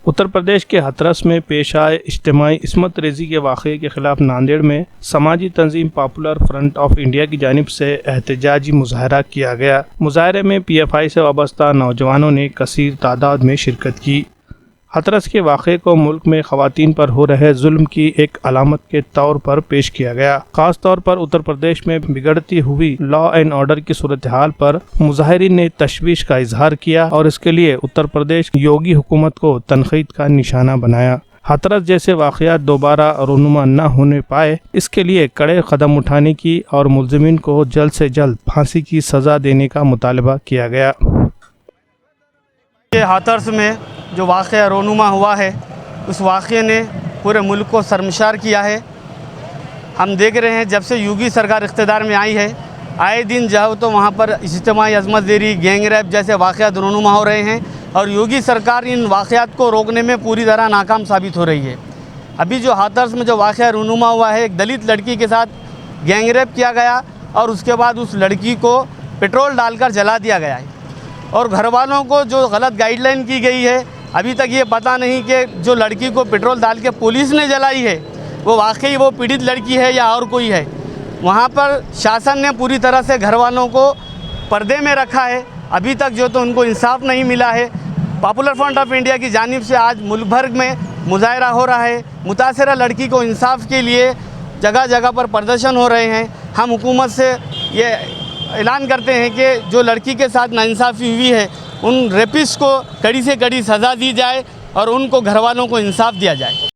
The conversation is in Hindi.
उत्तर प्रदेश के हाथरस में पेश आए इज्तिमाई इस्मत रेजी के वाक़े के खिलाफ नांदेड़ में समाजी तंजीम पॉपुलर फ्रंट ऑफ इंडिया की जानिब से एहतजाजी मुजाहरा किया गया। मुजाहरे में PFI से वाबस्ता नौजवानों ने कसीर तादाद में शिरकत की। हाथरस के वाक़े को मुल्क में ख़वातीन पर हो रहे जुल्म की एक अलामत के तौर पर पेश किया गया। ख़ास तौर पर उत्तर प्रदेश में बिगड़ती हुई लॉ एंड ऑर्डर की सूरत हाल पर मुजाहिरीन ने तशवीश का इजहार किया और इसके लिए उत्तर प्रदेश योगी हुकूमत को तनकीद का निशाना बनाया। हाथरस जैसे वाक़यात दोबारा रूनुमा न होने पाए, इसके लिए कड़े कदम उठाने की और मुल्ज़िमीन को जल्द से जल्द फांसी की सज़ा देने का मुतालबा किया गया। हाथरस में जो वाक़या रोनुमा हुआ है, उस वाक़े ने पूरे मुल्क को शर्मसार किया है। हम देख रहे हैं जब से योगी सरकार इख्तिदार में आई है, आए दिन जाओ तो वहाँ पर इज्तिमाई अज़मत ज़ेरी, गैंग रेप जैसे वाक़यात रोनुमा हो रहे हैं और योगी सरकार इन वाक़यात को रोकने में पूरी तरह नाकाम साबित हो रही है। अभी जो हाथरस में जो वाक़या रोनुमा हुआ है, एक दलित लड़की के साथ गैंग रेप किया गया और उसके बाद उस लड़की को पेट्रोल डालकर जला दिया गया है और घर वालों को जो गलत गाइडलाइन की गई है, अभी तक ये पता नहीं कि जो लड़की को पेट्रोल डाल के पुलिस ने जलाई है वो वाकई वो पीड़ित लड़की है या और कोई है। वहाँ पर शासन ने पूरी तरह से घर वालों को पर्दे में रखा है। अभी तक जो तो उनको इंसाफ नहीं मिला है। पॉपुलर फ्रंट ऑफ इंडिया की जानिब से आज मुल्क भर में मुजाहरा हो रहा है। मुतासरा लड़की को इंसाफ के लिए जगह जगह पर प्रदर्शन हो रहे हैं। हम हुकूमत से ये ऐलान करते हैं कि जो लड़की के साथ नाइंसाफ़ी हुई है, उन रेपिस्ट को कड़ी से कड़ी सज़ा दी जाए और उनको घर वालों को इंसाफ दिया जाए।